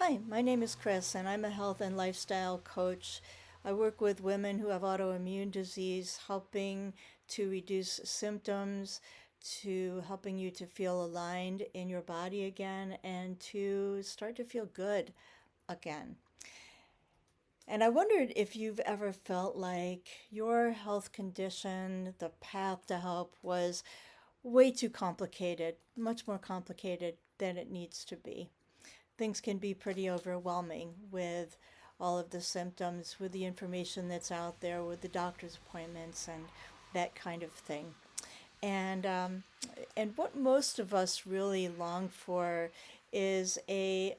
Hi, my name is Chris, and I'm a health and lifestyle coach. I work with women who have autoimmune disease, helping to reduce symptoms, to helping you to feel aligned in your body again, and to start to feel good again. And I wondered if you've ever felt like your health condition, the path to help, was way too complicated, much more complicated than it needs to be. Things can be pretty overwhelming with all of the symptoms, with the information that's out there, with the doctor's appointments, and that kind of thing. And and what most of us really long for is a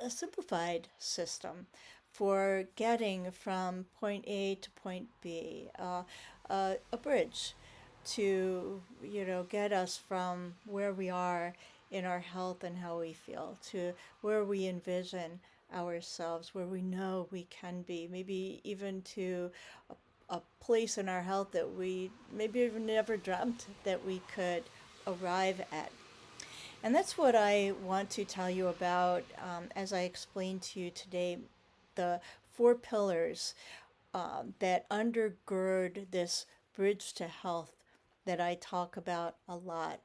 simplified system for getting from point A to point B, a bridge to get us from where we are in our health and how we feel to where we envision ourselves, where we know we can be, maybe even to a place in our health that we maybe even never dreamt that we could arrive at. And that's what I want to tell you about as I explain to you today the four pillars that undergird this bridge to health that I talk about a lot.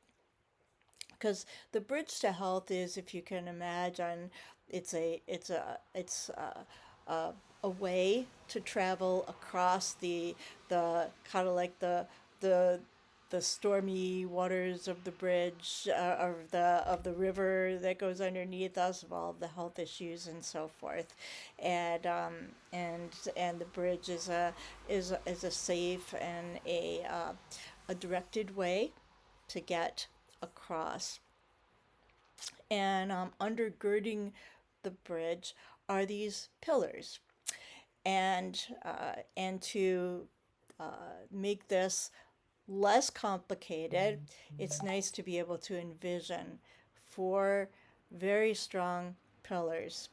Because the bridge to health is, if you can imagine, it's a way to travel across the kind of like the the stormy waters of the bridge, of the river that goes underneath us, of all of the health issues and so forth, and and the bridge is a safe and a directed way to get across. And undergirding the bridge are these pillars. And to make this less complicated, it's nice to be able to envision four very strong pillars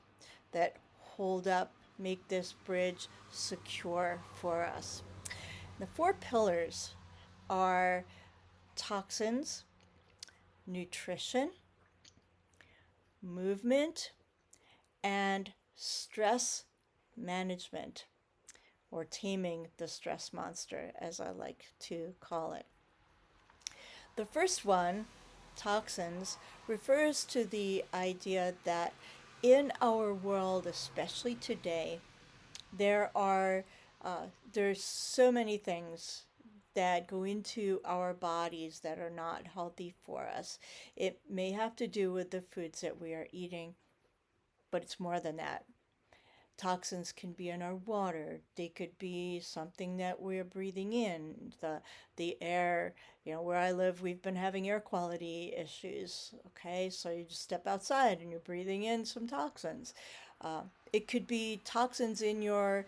that hold up, make this bridge secure for us. The four pillars are toxins, nutrition, movement, and stress management, or taming the stress monster, as I like to call it. The first one, toxins, refers to the idea that in our world, especially today, there are there's so many things that go into our bodies that are not healthy for us. It may have to do with the foods that we are eating, but it's more than that. Toxins can be in our water. They could be something that we're breathing in. The air, where I live, we've been having air quality issues. Okay, so you just step outside and you're breathing in some toxins. Uh, it could be toxins in your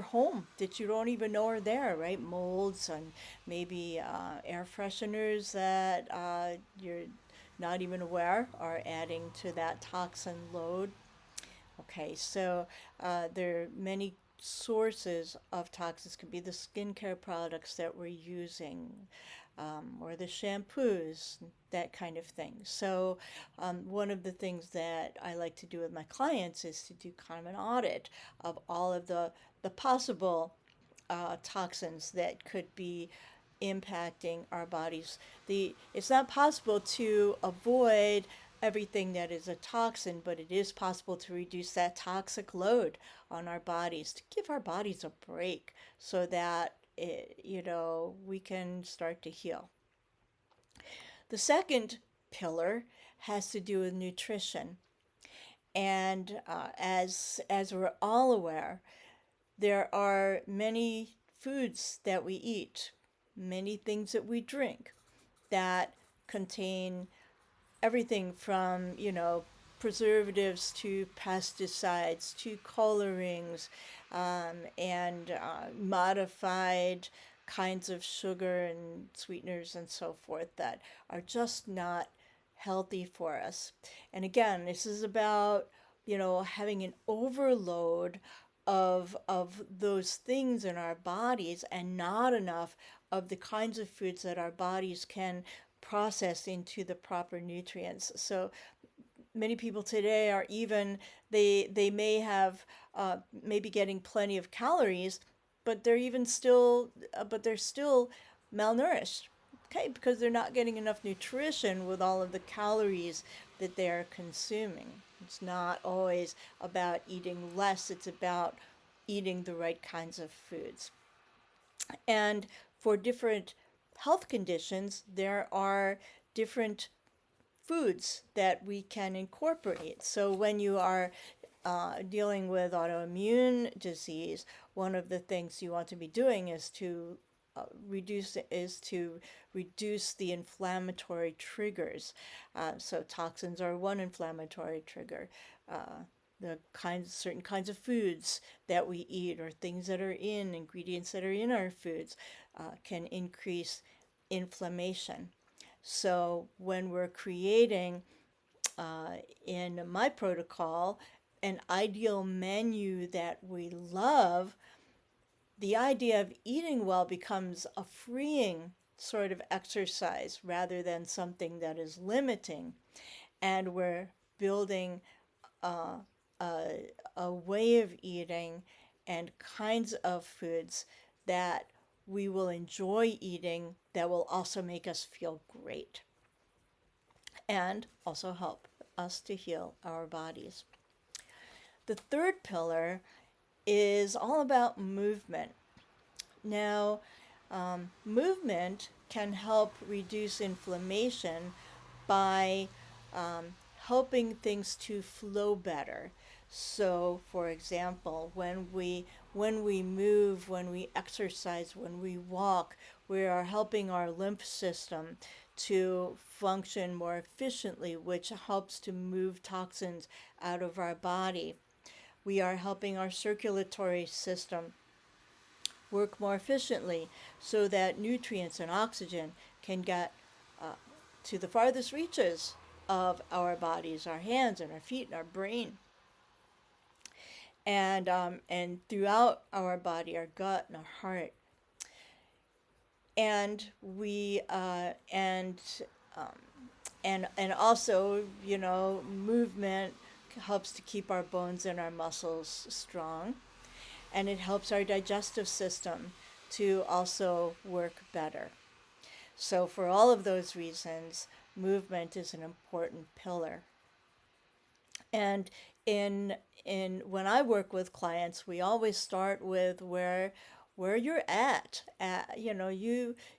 home that you don't even know are there, right? Molds and maybe air fresheners that you're not even aware are adding to that toxin load. Okay, so there are many sources of toxins. Could be the skincare products that we're using, or the shampoos, that kind of thing. So one of the things that I like to do with my clients is to do kind of an audit of all of the possible toxins that could be impacting our bodies. It's not possible to avoid everything that is a toxin, but it is possible to reduce that toxic load on our bodies, to give our bodies a break so that we can start to heal. The second pillar has to do with nutrition. And as we're all aware, there are many foods that we eat, many things that we drink that contain everything from, preservatives to pesticides to colorings, and modified kinds of sugar and sweeteners and so forth that are just not healthy for us. And again, this is about, having an overload of those things in our bodies and not enough of the kinds of foods that our bodies can process into the proper nutrients. So many people today are even, they may have, maybe getting plenty of calories, but they're still malnourished. Okay, because they're not getting enough nutrition with all of the calories that they're consuming. It's not always about eating less, it's about eating the right kinds of foods. And for different health conditions, there are different foods that we can incorporate. So when you are dealing with autoimmune disease, one of the things you want to be doing is to reduce the inflammatory triggers. So toxins are one inflammatory trigger. The certain kinds of foods that we eat, or things that are in ingredients that are in our foods, can increase inflammation. So when we're creating, in my protocol, an ideal menu that we love, the idea of eating well becomes a freeing sort of exercise rather than something that is limiting. And we're building uh, a way of eating and kinds of foods that we will enjoy eating, that will also make us feel great and also help us to heal our bodies. The third pillar is all about movement. Now, movement can help reduce inflammation by helping things to flow better. So, for example, when we move, when we exercise, when we walk, we are helping our lymph system to function more efficiently, which helps to move toxins out of our body. We are helping our circulatory system work more efficiently so that nutrients and oxygen can get uh, to the farthest reaches of our bodies, our hands and our feet and our brain, and throughout our body, our gut and our heart. And we um, and also, movement helps to keep our bones and our muscles strong, and it helps our digestive system to also work better. So, for all of those reasons, movement is an important pillar. And in in when I work with clients, we always start with where you're at.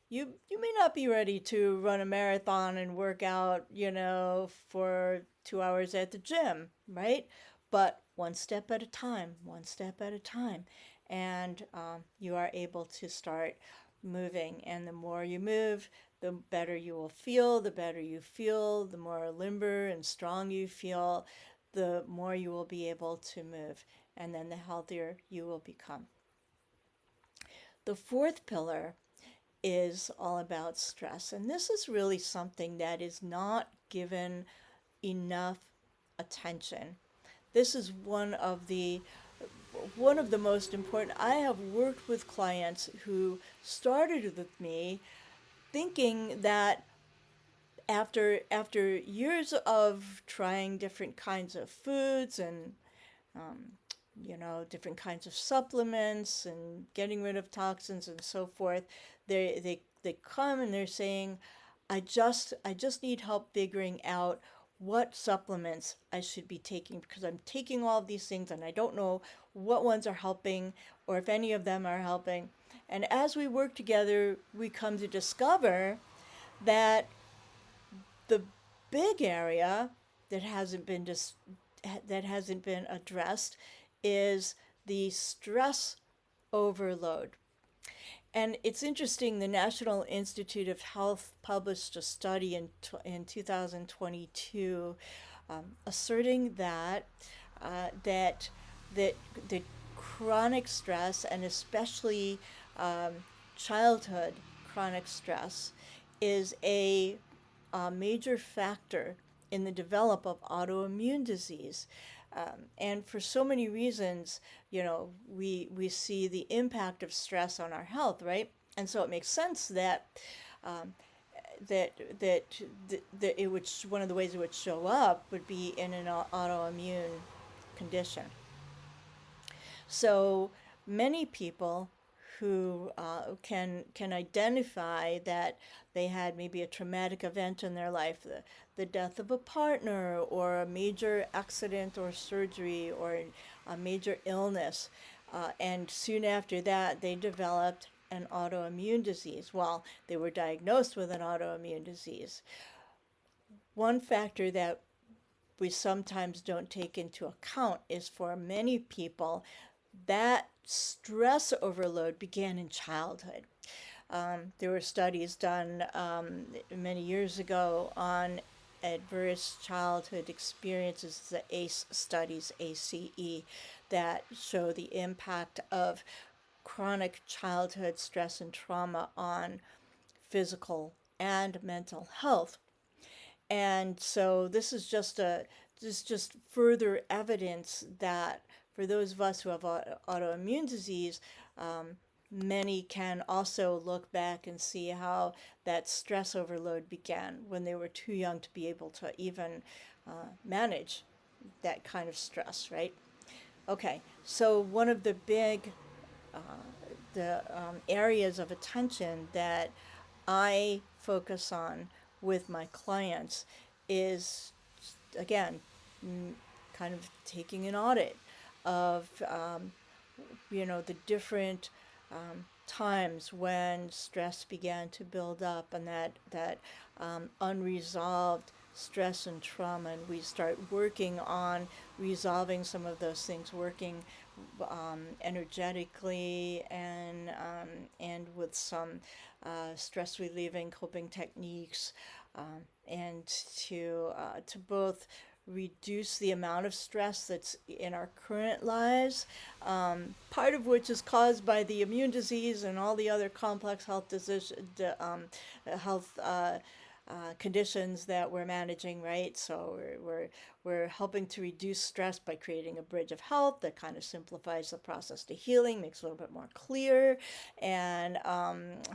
You may not be ready to run a marathon and work out, for 2 hours at the gym, right? But one step at a time, one step at a time, and you are able to start moving. And the more you move, the better you will feel. The better you feel, the more limber and strong you feel, the more you will be able to move, and then the healthier you will become. The fourth pillar is all about stress, and this is really something that is not given enough attention. This is one of the most important. I have worked with clients who started with me thinking that after years of trying different kinds of foods and um, different kinds of supplements and getting rid of toxins and so forth, they come and they're saying, I just need help figuring out what supplements I should be taking, because I'm taking all of these things and I don't know what ones are helping or if any of them are helping. And as we work together, we come to discover that the big area that hasn't been addressed is the stress overload. And it's interesting, the National Institute of Health published a study in 2022, asserting that that chronic stress, and especially um, childhood chronic stress, is a major factor in the develop of autoimmune disease. And for so many reasons, we see the impact of stress on our health, right? And so it makes sense that um, that it would one of the ways it would show up would be in an autoimmune condition. So many people who can identify that they had maybe a traumatic event in their life, the death of a partner, or a major accident or surgery, or a major illness, and soon after that they developed an autoimmune disease. Well, they were diagnosed with an autoimmune disease. One factor that we sometimes don't take into account is for many people that stress overload began in childhood. There were studies done many years ago on adverse childhood experiences, the ACE studies, ACE, that show the impact of chronic childhood stress and trauma on physical and mental health. And so this is just further evidence that for those of us who have autoimmune disease, um, many can also look back and see how that stress overload began when they were too young to be able to even manage that kind of stress, right? Okay, so one of the big areas of attention that I focus on with my clients is, again, kind of taking an audit of the different times when stress began to build up, and that unresolved stress and trauma, and we start working on resolving some of those things, working energetically and with some stress relieving coping techniques, and to both reduce the amount of stress that's in our current lives, part of which is caused by the immune disease and all the other complex health conditions that we're managing, right? So we're helping to reduce stress by creating a bridge of health that kind of simplifies the process to healing, makes it a little bit more clear, and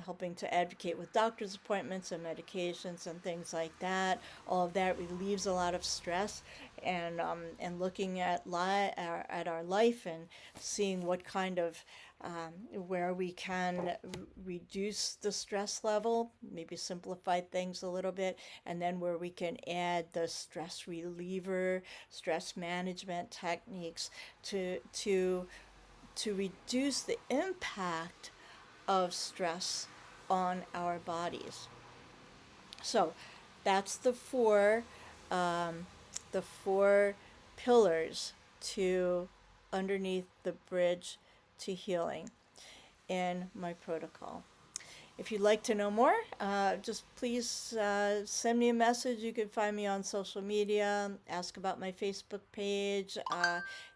helping to advocate with doctor's appointments and medications and things like that. All of that relieves a lot of stress, and looking at at our life and seeing what kind of where we can reduce the stress level, maybe simplify things a little bit, and then where we can add the stress reliever, stress management techniques to reduce the impact of stress on our bodies. So that's the four pillars to underneath the bridge to healing in my protocol. If you'd like to know more, just please send me a message. You can find me on social media, ask about my Facebook page,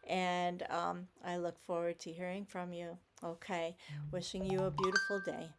and I look forward to hearing from you. Okay, wishing you a beautiful day.